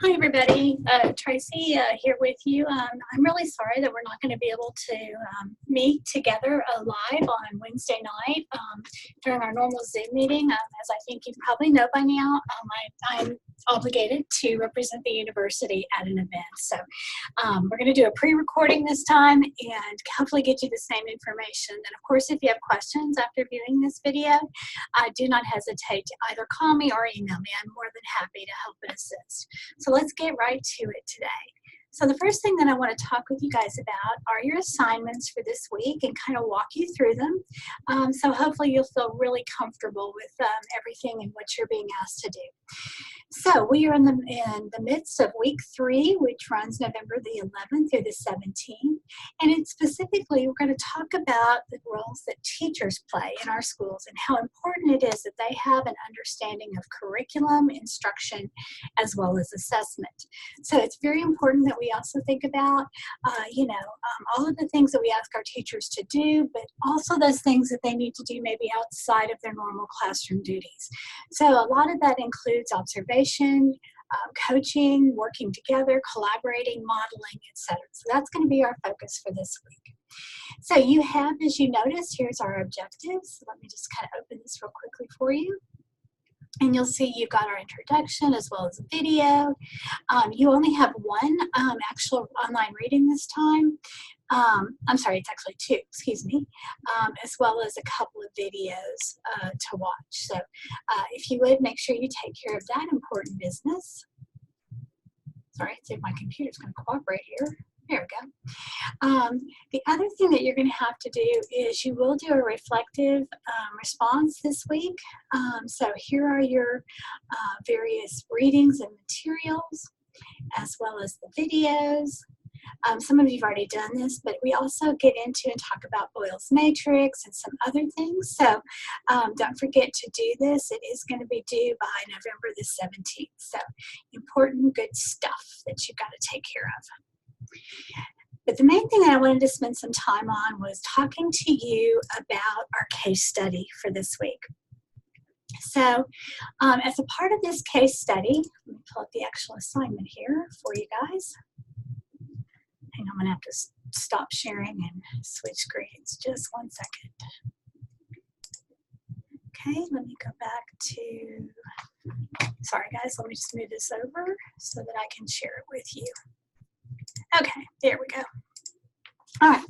Hi, everybody. Tracy here with you. I'm really sorry that we're not going to be able to meet together live on Wednesday night during our normal Zoom meeting. As I think you probably know by now, I'm obligated to represent the university at an event. So we're going to do a pre-recording this time and hopefully get you the same information. And of course, if you have questions after viewing this video, do not hesitate to either call me or email me. I'm more than happy to help and assist. So let's get right to it today. So the first thing that I want to talk with you guys about are your assignments for this week and kind of walk you through them. So hopefully you'll feel really comfortable with everything and what you're being asked to do. So we are in the midst of week 3, which runs November the 11th through the 17th. And specifically, we're going to talk about the roles that teachers play in our schools and how important it is that they have an understanding of curriculum, instruction, as well as assessment. So it's very important that we also think about, all of the things that we ask our teachers to do, but also those things that they need to do maybe outside of their normal classroom duties. So a lot of that includes observation, coaching, working together, collaborating, modeling, etc. So that's going to be our focus for this week. So you have, as you notice, here's our objectives. So let me just kind of open this real quickly for you. And you'll see you've got our introduction as well as a video. You only have one actual online reading this time. I'm sorry, it's actually 2, excuse me, as well as a couple of videos to watch. So if you would, make sure you take care of that important business. Sorry, see if my computer's going to cooperate here. There we go. The other thing that you're going to have to do is you will do a reflective response this week. So here are your various readings and materials, as well as the videos. Some of you have already done this, but we also get into and talk about Boyle's matrix and some other things. So don't forget to do this. It is going to be due by November the 17th. So important, good stuff that you've got to take care of. But the main thing that I wanted to spend some time on was talking to you about our case study for this week. So as a part of this case study, let me pull up the actual assignment here for you guys. Hang on, I'm going to have to stop sharing and switch screens. Just one second. Okay, let me go back to, sorry guys, let me just move this over so that I can share it with you. Okay, there we go. All right,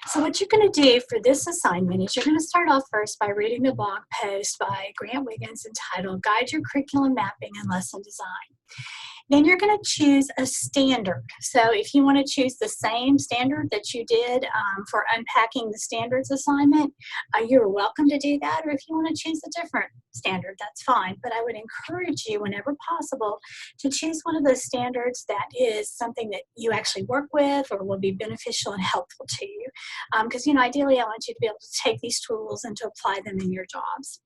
so what you're going to do for this assignment is you're going to start off first by reading the blog post by Grant Wiggins entitled Guide Your Curriculum Mapping and Lesson Design. Then you're going to choose a standard. So if you want to choose the same standard that you did for unpacking the standards assignment, you're welcome to do that. Or if you want to choose a different standard, that's fine. But I would encourage you, whenever possible, to choose one of those standards that is something that you actually work with or will be beneficial and helpful to you. Because, ideally, I want you to be able to take these tools and to apply them in your jobs.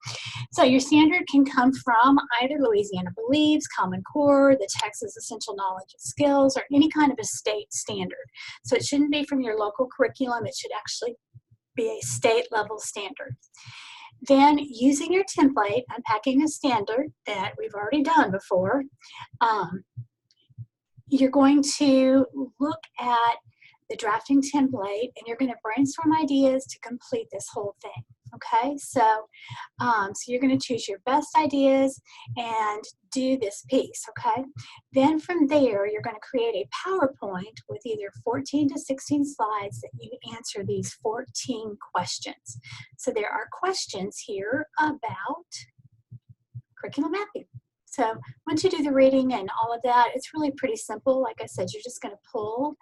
So your standard can come from either Louisiana Believes, Common Core, the Texas Essential Knowledge and Skills, or any kind of a state standard. So it shouldn't be from your local curriculum. It should actually be a state level standard. Then using your template, unpacking a standard that we've already done before, you're going to look at the drafting template and you're going to brainstorm ideas to complete this whole thing. Okay, so you're going to choose your best ideas and do this piece, okay? Then from there, you're going to create a PowerPoint with either 14 to 16 slides that you answer these 14 questions. So there are questions here about curriculum mapping. So once you do the reading and all of that, it's really pretty simple. Like I said, you're just going to pull,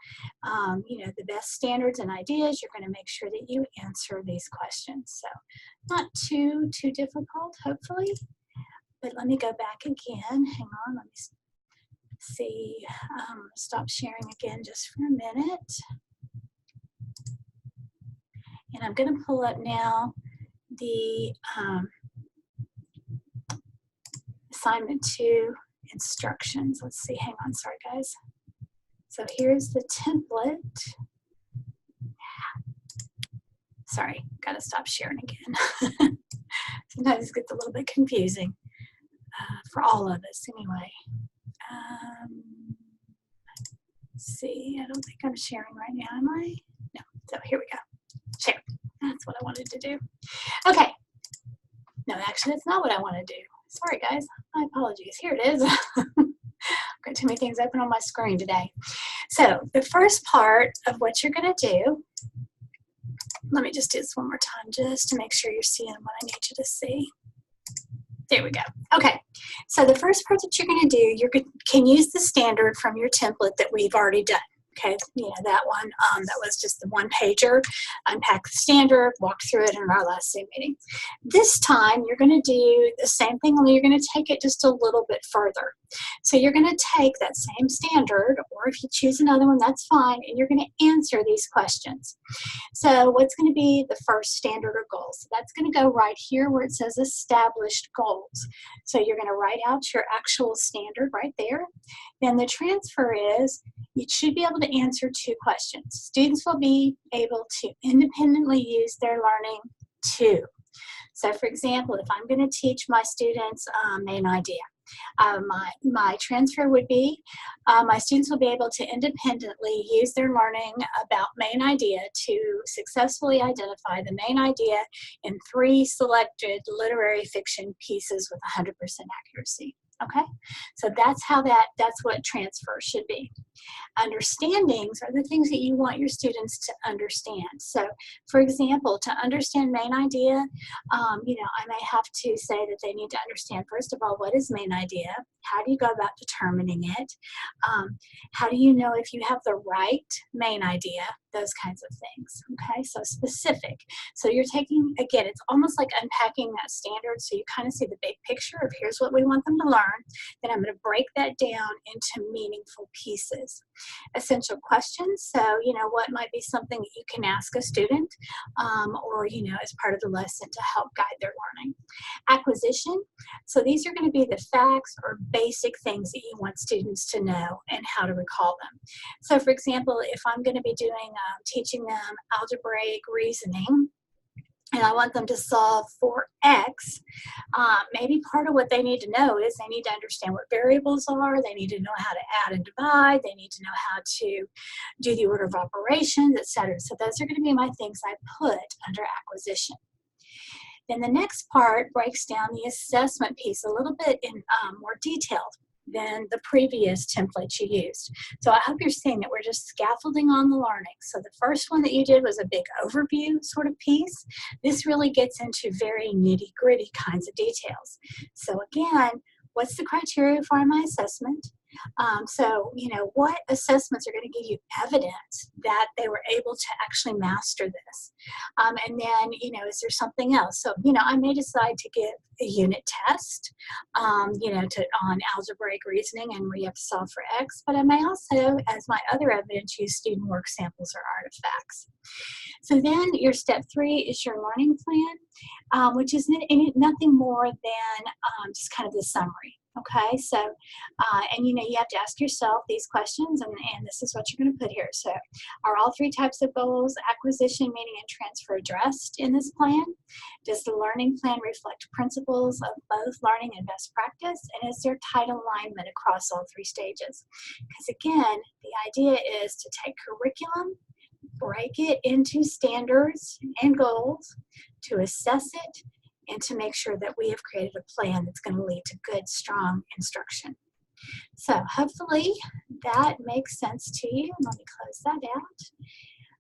the best standards and ideas. You're going to make sure that you answer these questions. So not too difficult, hopefully. But let me go back again. Hang on, let me see. Stop sharing again just for a minute. And I'm going to pull up now the assignment 2 instructions. Let's see, hang on, sorry guys. So here's the template. Sorry, gotta stop sharing again. Sometimes it gets a little bit confusing for all of us anyway. see, I don't think I'm sharing right now, am I? No, so here we go. Share. That's what I wanted to do. Okay. No, actually, that's not what I want to do. Sorry, guys. My apologies. Here it is. Got too many things open on my screen today. So the first part of what you're going to do, let me just do this one more time just to make sure you're seeing what I need you to see. There we go. Okay, so the first part that you're going to do, you can use the standard from your template that we've already done. Okay, you know, that one, that was just the one pager. Unpack the standard, walked through it in our last Zoom meeting. This time, you're going to do the same thing, only you're going to take it just a little bit further. So you're going to take that same standard, or if you choose another one, that's fine, and you're going to answer these questions. So what's going to be the first standard or goal? So that's going to go right here where it says established goals. So you're going to write out your actual standard right there. Then the transfer is, you should be able to answer 2 questions. Students will be able to independently use their learning too. So for example, if I'm going to teach my students main idea, my transfer would be, my students will be able to independently use their learning about main idea to successfully identify the main idea in 3 selected literary fiction pieces with 100% accuracy. Okay, so that's what transfer should be. Understandings are the things that you want your students to understand. So, for example, to understand main idea, you know, I may have to say that they need to understand, first of all, what is main idea? How do you go about determining it? How do you know if you have the right main idea? Those kinds of things, okay? So specific. So you're taking, again, it's almost like unpacking that standard so you kind of see the big picture of here's what we want them to learn. Then I'm going to break that down into meaningful pieces. Essential questions, so, you know, what might be something that you can ask a student or, you know, as part of the lesson to help guide their learning. Acquisition, so these are going to be the facts or basic things that you want students to know and how to recall them. So, for example, if I'm going to be doing teaching them algebraic reasoning, and I want them to solve for X, maybe part of what they need to know is they need to understand what variables are, they need to know how to add and divide, they need to know how to do the order of operations, etc. So those are going to be my things I put under acquisition. Then the next part breaks down the assessment piece a little bit in more detail than the previous template you used. So I hope you're seeing that we're just scaffolding on the learning. So the first one that you did was a big overview sort of piece. This really gets into very nitty-gritty kinds of details. So again, what's the criteria for my assessment? So, you know, what assessments are going to give you evidence that they were able to actually master this? And then, you know, is there something else? So, you know, I may decide to give a unit test, you know, on algebraic reasoning and where you have to solve for X, but I may also, as my other evidence, use student work samples or artifacts. So then your step 3 is your learning plan, which is nothing more than just kind of the summary. Okay, so, and you know, you have to ask yourself these questions, and this is what you're going to put here. So, are all 3 types of goals, acquisition, meaning, and transfer, addressed in this plan? Does the learning plan reflect principles of both learning and best practice? And is there tight alignment across all 3 stages? Because again, the idea is to take curriculum, break it into standards and goals, to assess it, and to make sure that we have created a plan that's going to lead to good, strong instruction. So hopefully that makes sense to you. Let me close that out.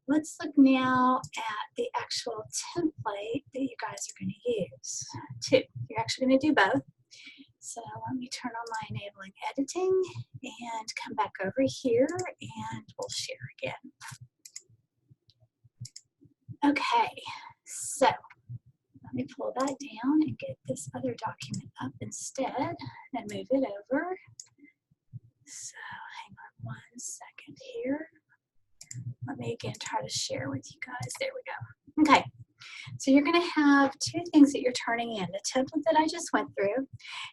Let's look now at the actual template that you guys are going to use too. You're actually going to do both. So let me turn on my enabling editing and come back over here and we'll share again. Okay, so let me pull that down and get this other document up instead and move it over. So hang on one second here. Let me again try to share with you guys. There we go. Okay, so you're going to have 2 things that you're turning in. The template that I just went through.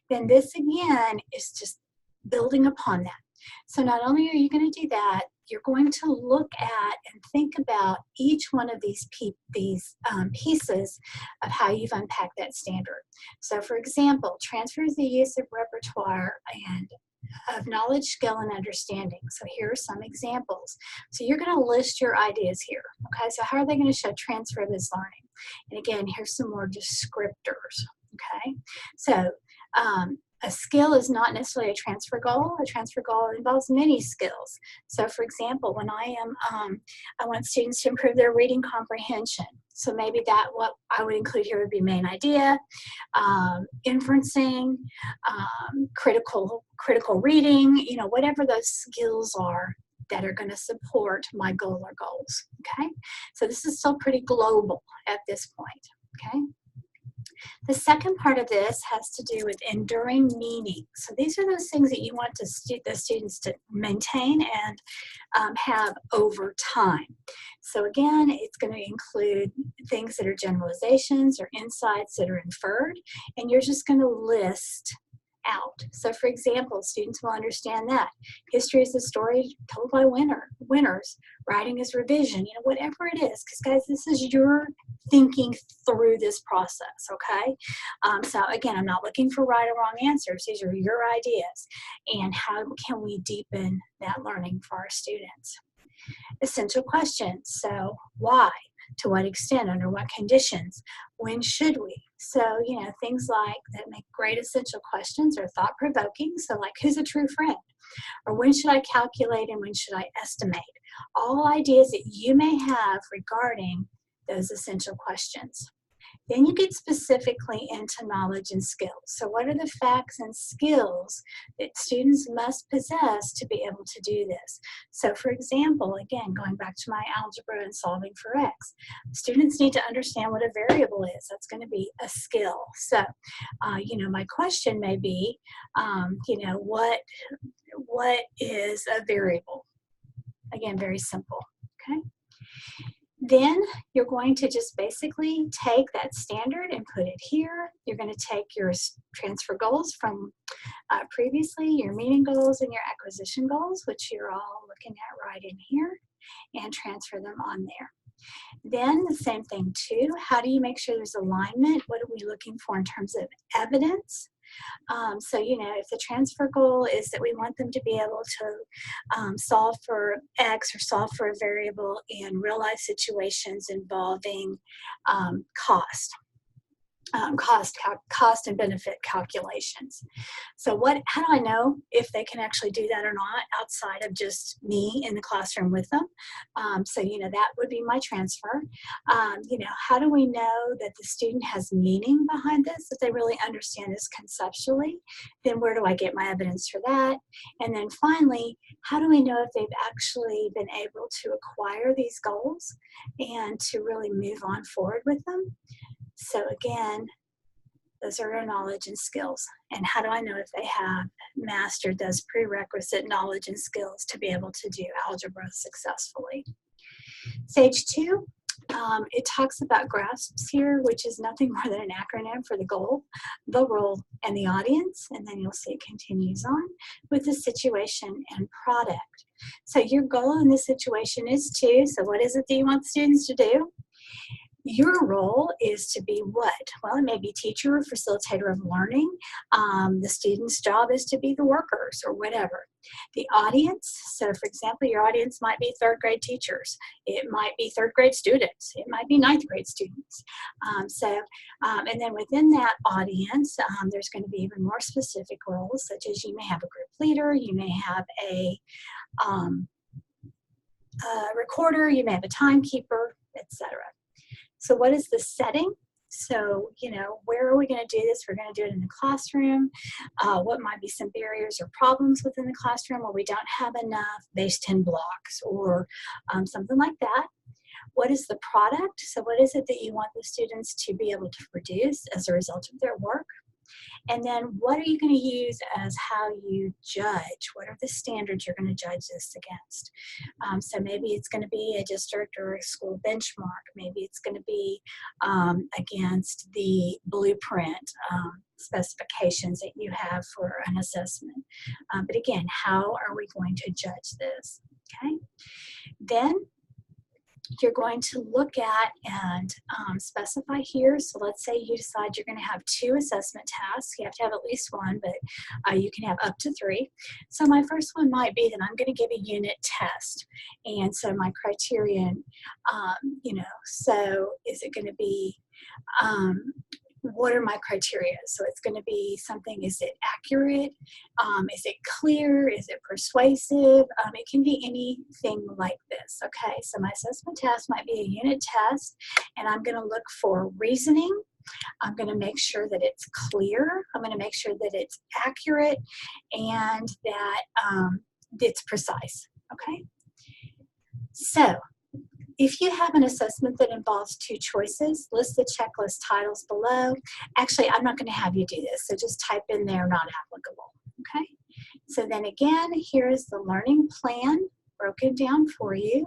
Then this again is just building upon that. So not only are you going to do that, you're going to look at and think about each one of these pieces of how you've unpacked that standard. So for example, transfers the use of repertoire and of knowledge, skill, and understanding. So here are some examples. So you're going to list your ideas here. Okay, so how are they going to show transfer this learning? And again, here's some more descriptors. Okay, so a skill is not necessarily a transfer goal. A transfer goal involves many skills. So for example, when I want students to improve their reading comprehension. So maybe that what I would include here would be main idea, inferencing, critical reading, you know, whatever those skills are that are going to support my goal or goals. Okay, so this is still pretty global at this point. Okay. The second part of this has to do with enduring meaning. So these are those things that you want the students to maintain and have over time. So again, it's going to include things that are generalizations or insights that are inferred, and you're just going to list out. So for example, students will understand that history is a story told by winners, writing is revision, you know, whatever it is, because guys, this is your thinking through this process. Okay, so again, I'm not looking for right or wrong answers. These are your ideas, and how can we deepen that learning for our students? Essential questions. So why? To what extent? Under what conditions? When should we? So, you know, things like that make great essential questions are thought-provoking. So like, who's a true friend? Or when should I calculate and when should I estimate? All ideas that you may have regarding those essential questions. Then you get specifically into knowledge and skills. So what are the facts and skills that students must possess to be able to do this? So for example, again, going back to my algebra and solving for x, students need to understand what a variable is. That's going to be a skill. So, you know, my question may be, you know, what is a variable? Again, very simple, okay? Then you're going to just basically take that standard and put it here. You're going to take your transfer goals from previously, your meaning goals and your acquisition goals, which you're all looking at right in here, and transfer them on there. Then the same thing too, how do you make sure there's alignment? What are we looking for in terms of evidence? So, you know, if the transfer goal is that we want them to be able to solve for X or solve for a variable in real life situations involving cost and benefit calculations. So how do I know if they can actually do that or not outside of just me in the classroom with them? So, you know, that would be my transfer. You know, how do we know that the student has meaning behind this, that they really understand this conceptually? Then where do I get my evidence for that? And then finally, how do we know if they've actually been able to acquire these goals and to really move on forward with them? So again, those are our knowledge and skills. And how do I know if they have mastered those prerequisite knowledge and skills to be able to do algebra successfully? Stage 2, it talks about GRASPs here, which is nothing more than an acronym for the goal, the role, and the audience. And then you'll see it continues on with the situation and product. So your goal in this situation is to, so what is it that you want students to do? Your role is to be what? Well, it may be teacher or facilitator of learning. The student's job is to be the workers or whatever. The audience, so for example, your audience might be third grade teachers. It might be third grade students. It might be ninth grade students. And then within that audience, there's going to be even more specific roles, such as you may have a group leader, you may have a recorder, you may have a timekeeper, etc. So what is the setting? So, you know, where are we going to do this? We're going to do it in the classroom. What might be some barriers or problems within the classroom where we don't have enough base 10 blocks or something like that? What is the product? So what is it that you want the students to be able to produce as a result of their work? And then what are you going to use as how you judge? What are the standards you're going to judge this against? So maybe it's going to be a district or a school benchmark. Maybe it's going to be against the blueprint specifications that you have for an assessment. But again, how are we going to judge this? okay? Then you're going to look at and specify here. So let's say you decide you're going to have 2 assessment tasks. You have to have at least 1, but you can have up to 3. So my first one might be that I'm going to give a unit test. And so my criterion, so is it going to be, what are my criteria? So it's going to be something, is it accurate? Is it clear? Is it persuasive? It can be anything like this, okay? So my assessment task might be a unit test, and I'm going to look for reasoning. I'm going to make sure that it's clear. I'm going to make sure that it's accurate and that it's precise, okay? So if you have an assessment that involves 2 choices, list the checklist titles below. Actually, I'm not going to have you do this, so just type in there not applicable, okay? So then again, here is the learning plan broken down for you.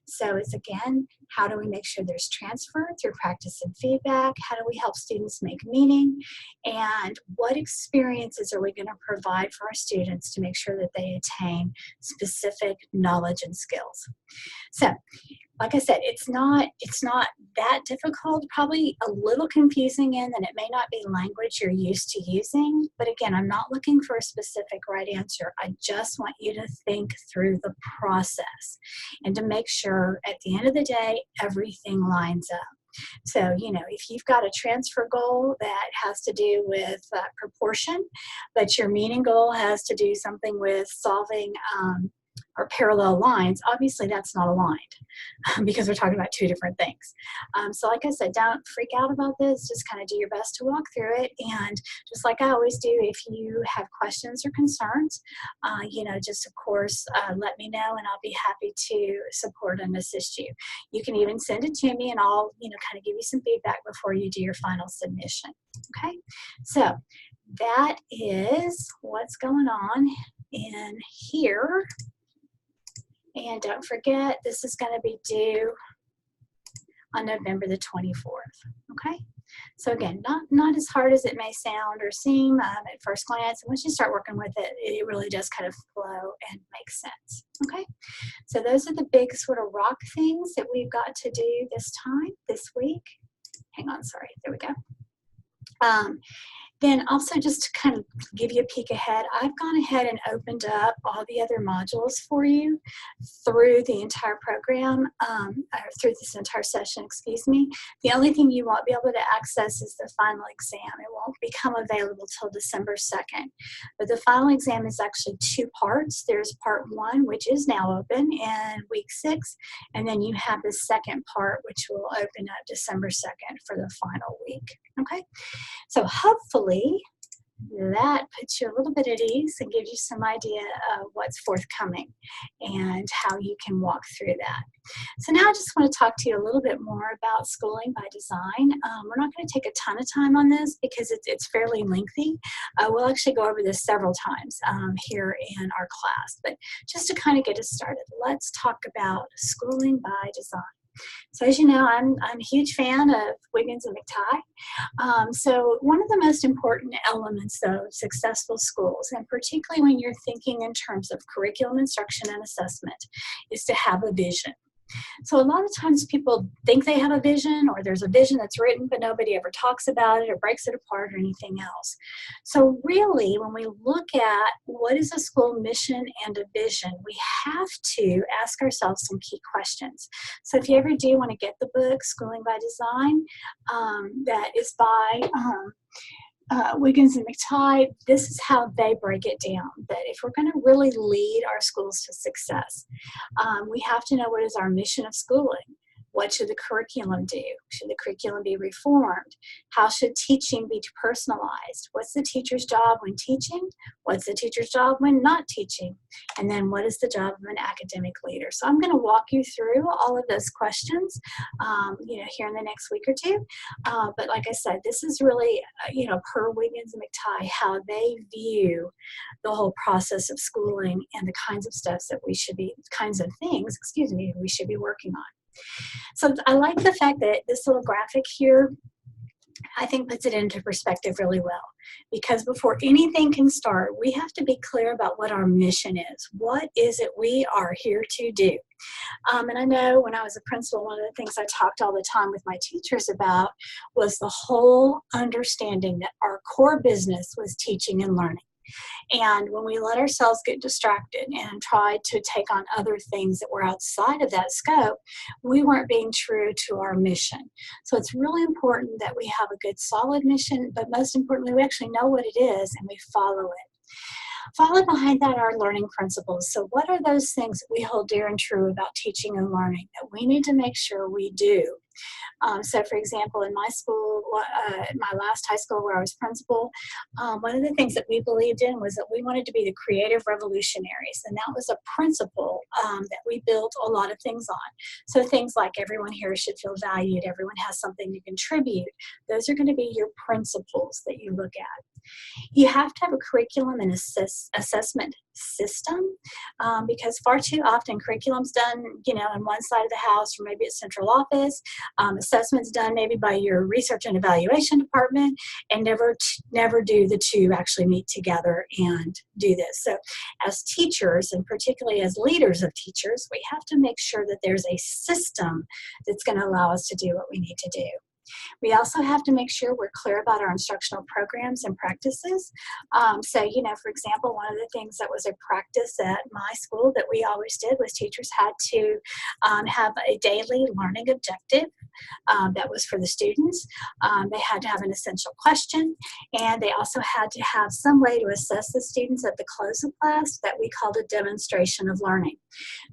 So it's again, how do we make sure there's transfer through practice and feedback? How do we help students make meaning? And what experiences are we going to provide for our students to make sure that they attain specific knowledge and skills? So, like I said, it's not that difficult, probably a little confusing in that it may not be language you're used to using. But again, I'm not looking for a specific right answer. I just want you to think through the process and to make sure at the end of the day, everything lines up. So, if you've got a transfer goal that has to do with proportion, but your meaning goal has to do something with solving or parallel lines, obviously that's not aligned because we're talking about 2 different things. So like I said, don't freak out about this. Just kind of do your best to walk through it. And just like I always do, if you have questions or concerns, just of course, let me know and I'll be happy to support and assist you. You can even send it to me and I'll, kind of give you some feedback before you do your final submission. Okay, so that is what's going on in here. And don't forget, this is going to be due on November the 24th, okay? So again, not as hard as it may sound or seem at first glance. And once you start working with it, it really does kind of flow and make sense, okay? So those are the big sort of rock things that we've got to do this week. Hang on, sorry, there we go. Then also just to kind of give you a peek ahead, I've gone ahead and opened up all the other modules for you through the entire program, or through this entire session, excuse me. The only thing you won't be able to access is the final exam. It won't become available till December 2nd. But the final exam is actually 2 parts. There's part 1, which is now open in week 6, and then you have the second part, which will open up December 2nd for the final week, okay? So hopefully that puts you a little bit at ease and gives you some idea of what's forthcoming and how you can walk through that. So now I just want to talk to you a little bit more about schooling by design. We're not going to take a ton of time on this because it's fairly lengthy. We'll actually go over this several times here in our class, but just to kind of get us started, let's talk about schooling by design. So as you know, I'm a huge fan of Wiggins and McTighe. So one of the most important elements of successful schools, and particularly when you're thinking in terms of curriculum instruction and assessment, is to have a vision. So a lot of times people think they have a vision, or there's a vision that's written, but nobody ever talks about it or breaks it apart or anything else. So really, when we look at what is a school mission and a vision, we have to ask ourselves some key questions. So if you ever do want to get the book, Schooling by Design, that is by Wiggins and McTighe, this is how they break it down, that if we're going to really lead our schools to success, we have to know what is our mission of schooling. What should the curriculum do? Should the curriculum be reformed? How should teaching be personalized? What's the teacher's job when teaching? What's the teacher's job when not teaching? And then what is the job of an academic leader? So I'm going to walk you through all of those questions, here in the next week or 2. But like I said, this is really, per Wiggins and McTighe, how they view the whole process of schooling and the kinds of things we should be working on. So I like the fact that this little graphic here I think puts it into perspective really well. Because before anything can start, we have to be clear about what our mission is. What is it we are here to do? And I know when I was a principal, one of the things I talked all the time with my teachers about was the whole understanding that our core business was teaching and learning. And when we let ourselves get distracted and try to take on other things that were outside of that scope, we weren't being true to our mission. So it's really important that we have a good, solid mission, but most importantly, we actually know what it is and we follow it. Follow behind that our learning principles. So what are those things that we hold dear and true about teaching and learning that we need to make sure we do? So for example, in my school, my last high school where I was principal, one of the things that we believed in was that we wanted to be the creative revolutionaries. And that was a principle that we built a lot of things on. So things like everyone here should feel valued, everyone has something to contribute. Those are going to be your principles that you look at. You have to have a curriculum and assessment system because far too often curriculum's done, on one side of the house or maybe at central office. Assessment's done maybe by your research and evaluation department, and never do the two actually meet together and do this. So as teachers, and particularly as leaders of teachers, we have to make sure that there's a system that's going to allow us to do what we need to do. We also have to make sure we're clear about our instructional programs and practices. For example, one of the things that was a practice at my school that we always did was teachers had to have a daily learning objective that was for the students. They had to have an essential question, and they also had to have some way to assess the students at the close of class that we called a demonstration of learning.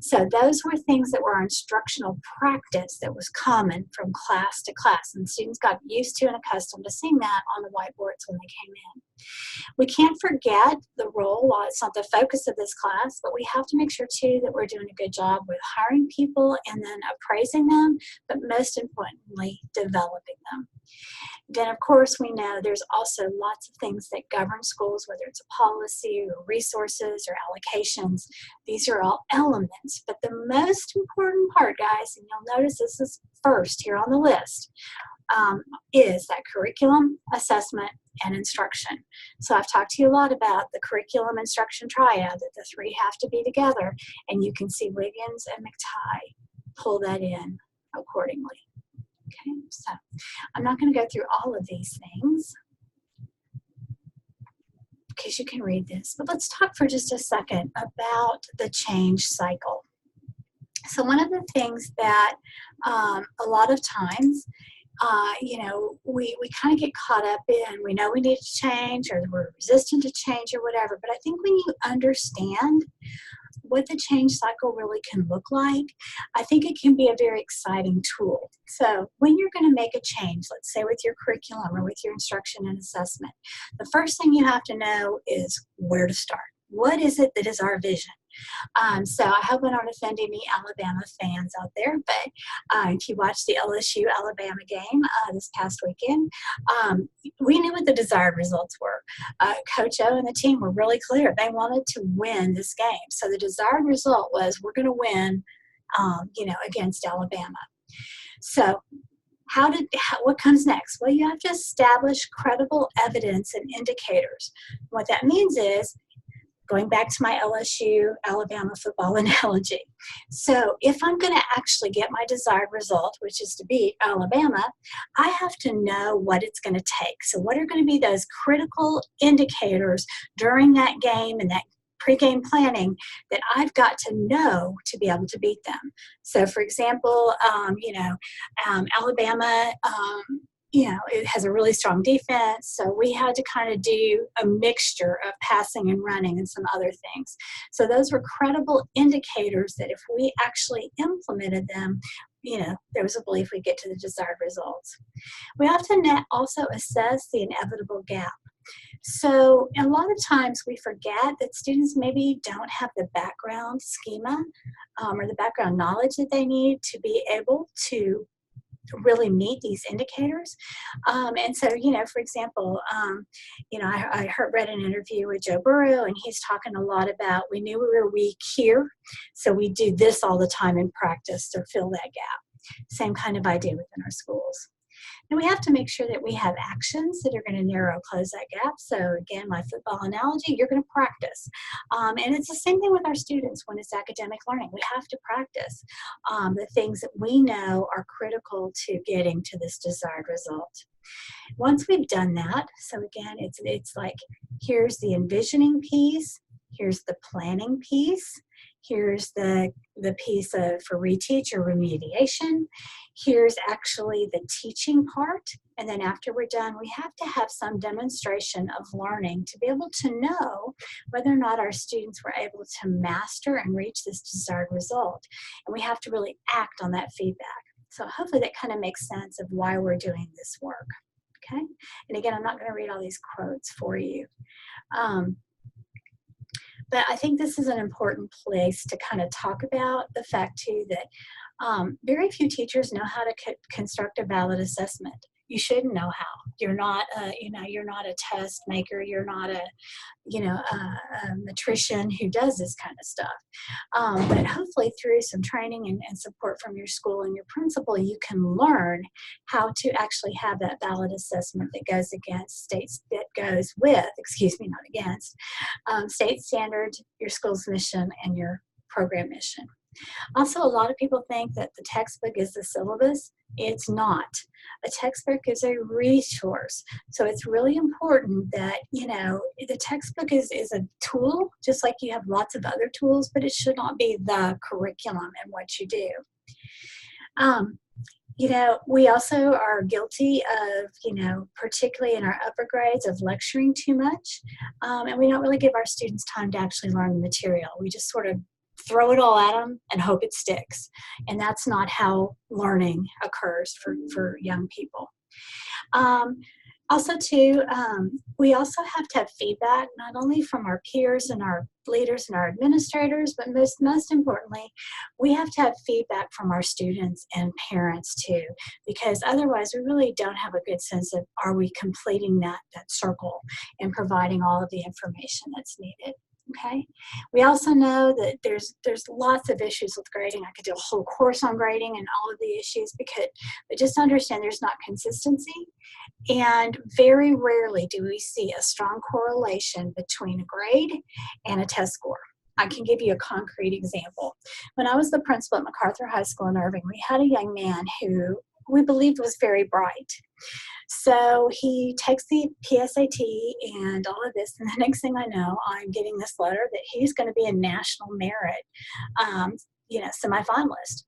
So those were things that were our instructional practice that was common from class to class, and students got used to and accustomed to seeing that on the whiteboards when they came in. We can't forget the role, while it's not the focus of this class, but we have to make sure too that we're doing a good job with hiring people and then appraising them, but most importantly, developing them. Then, of course, we know there's also lots of things that govern schools, whether it's a policy or resources or allocations. These are all elements, but the most important part, guys, and you'll notice this is first here on the list, is that curriculum, assessment, and instruction. So I've talked to you a lot about the curriculum instruction triad, that the three have to be together, and you can see Wiggins and McTighe pull that in accordingly. Okay, so I'm not going to go through all of these things because you can read this, but let's talk for just a second about the change cycle. So one of the things that a lot of times we kind of get caught up in, we know we need to change or we're resistant to change or whatever, but I think when you understand what the change cycle really can look like, I think it can be a very exciting tool. So when you're going to make a change, let's say with your curriculum or with your instruction and assessment, the first thing you have to know is where to start. What is it that is our vision? So I hope I don't offend any Alabama fans out there, but if you watched the LSU-Alabama game this past weekend, we knew what the desired results were. Coach O and the team were really clear. They wanted to win this game. So the desired result was we're going to win, against Alabama. So what comes next? Well, you have to establish credible evidence and indicators. What that means is, going back to my LSU-Alabama football analogy. So if I'm going to actually get my desired result, which is to beat Alabama, I have to know what it's going to take. So what are going to be those critical indicators during that game and that pregame planning that I've got to know to be able to beat them? So for example, Alabama, it has a really strong defense, so we had to kind of do a mixture of passing and running and some other things. So those were credible indicators that if we actually implemented them, there was a belief we'd get to the desired results. We have to also assess the inevitable gap. So a lot of times we forget that students maybe don't have the background schema or the background knowledge that they need to be able to really meet these indicators. And so, for example, I read an interview with Joe Burrow, and he's talking a lot about, we knew we were weak here, so we do this all the time in practice to fill that gap. Same kind of idea within our schools. And we have to make sure that we have actions that are going to narrow, close that gap. So again, my football analogy, you're going to practice. And it's the same thing with our students when it's academic learning. We have to practice the things that we know are critical to getting to this desired result. Once we've done that, so again, it's like, here's the envisioning piece, here's the planning piece, here's the piece for reteach or remediation, here's actually the teaching part, and then after we're done, we have to have some demonstration of learning to be able to know whether or not our students were able to master and reach this desired result. And we have to really act on that feedback. So hopefully that kind of makes sense of why we're doing this work. Okay, and again, I'm not going to read all these quotes for you. But I think this is an important place to kind of talk about the fact too that very few teachers know how to construct a valid assessment. You should know how. You're not you're not a test maker. You're not a matrician who does this kind of stuff. But hopefully through some training and support from your school and your principal, you can learn how to actually have that valid assessment that goes against states, that goes with, excuse me, not against, state standards, your school's mission, and your program mission. Also, a lot of people think that the textbook is the syllabus. It's not. A textbook is a resource. So it's really important that, the textbook is a tool, just like you have lots of other tools, but it should not be the curriculum in what you do. We also are guilty of, particularly in our upper grades, of lecturing too much. And we don't really give our students time to actually learn the material. We just sort of throw it all at them and hope it sticks. And that's not how learning occurs for young people. Also too, we also have to have feedback, not only from our peers and our leaders and our administrators, but most importantly, we have to have feedback from our students and parents too, because otherwise we really don't have a good sense of, are we completing that circle and providing all of the information that's needed. Okay. We also know that there's lots of issues with grading. I could do a whole course on grading and all of the issues, but just understand there's not consistency, and very rarely do we see a strong correlation between a grade and a test score. I can give you a concrete example. When I was the principal at MacArthur High School in Irving, we had a young man who we believed was very bright. So he takes the PSAT and all of this, and the next thing I know, I'm getting this letter that he's going to be a national merit, semifinalist.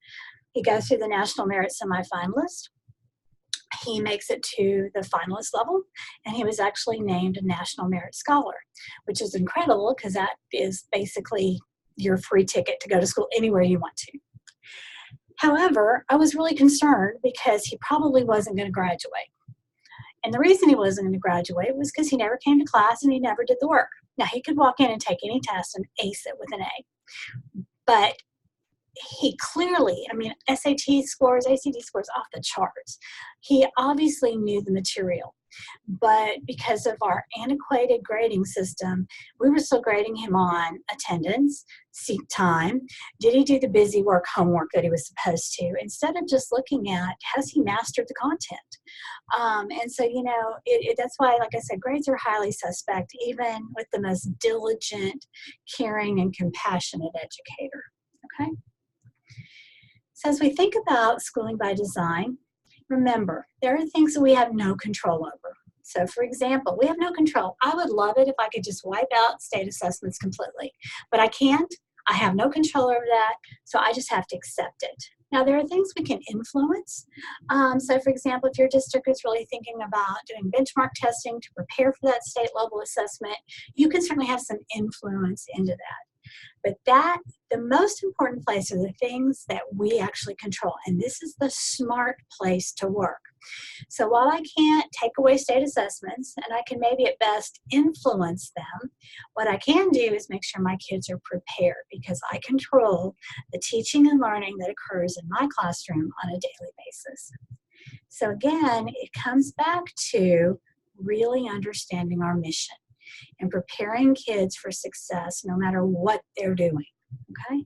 He goes through the national merit semifinalist. He makes it to the finalist level, and he was actually named a National Merit Scholar, which is incredible because that is basically your free ticket to go to school anywhere you want to. However, I was really concerned because he probably wasn't going to graduate. And the reason he wasn't going to graduate was because he never came to class and he never did the work. Now, he could walk in and take any test and ace it with an A. But he clearly, SAT scores, ACT scores off the charts. He obviously knew the material. But because of our antiquated grading system, we were still grading him on attendance, seat time, did he do the busy work, homework that he was supposed to, instead of just looking at, has he mastered the content? And so, that's why, like I said, grades are highly suspect, even with the most diligent, caring, and compassionate educator, okay? So as we think about schooling by design, remember, there are things that we have no control over. So for example, we have no control. I would love it if I could just wipe out state assessments completely, but I can't. I have no control over that, so I just have to accept it. Now, there are things we can influence. So for example, if your district is really thinking about doing benchmark testing to prepare for that state level assessment, you can certainly have some influence into that. But the most important place are the things that we actually control, and this is the smart place to work. So while I can't take away state assessments, and I can maybe at best influence them, what I can do is make sure my kids are prepared, because I control the teaching and learning that occurs in my classroom on a daily basis. So again, it comes back to really understanding our mission and preparing kids for success no matter what they're doing, okay?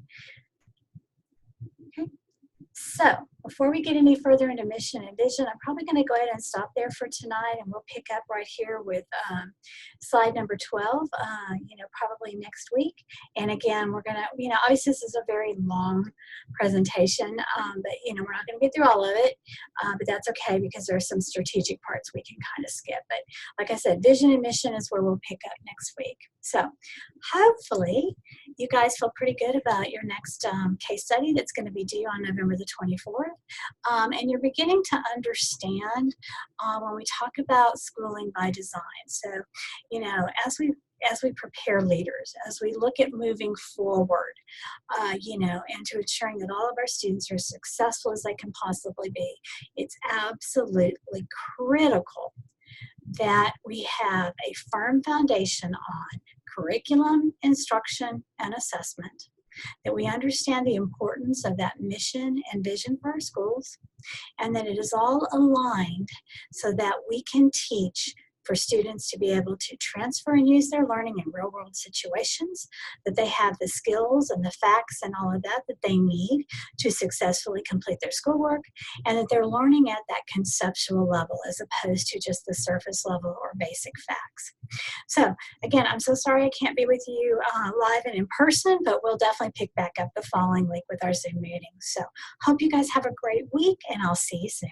So before we get any further into mission and vision, I'm probably going to go ahead and stop there for tonight, and we'll pick up right here with slide number 12, probably next week. And again, we're going to, obviously this is a very long presentation, but, we're not going to get through all of it, but that's okay because there are some strategic parts we can kind of skip. But like I said, vision and mission is where we'll pick up next week. So hopefully you guys feel pretty good about your next case study that's going to be due on November the 24th. And you're beginning to understand when we talk about schooling by design. So, as we prepare leaders, as we look at moving forward, and to ensuring that all of our students are as successful as they can possibly be, it's absolutely critical that we have a firm foundation on curriculum, instruction, and assessment, that we understand the importance of that mission and vision for our schools, and that it is all aligned so that we can teach for students to be able to transfer and use their learning in real world situations, that they have the skills and the facts and all of that they need to successfully complete their schoolwork, and that they're learning at that conceptual level as opposed to just the surface level or basic facts. So again, I'm so sorry I can't be with you live and in person, but we'll definitely pick back up the following week with our Zoom meetings. So hope you guys have a great week, and I'll see you soon.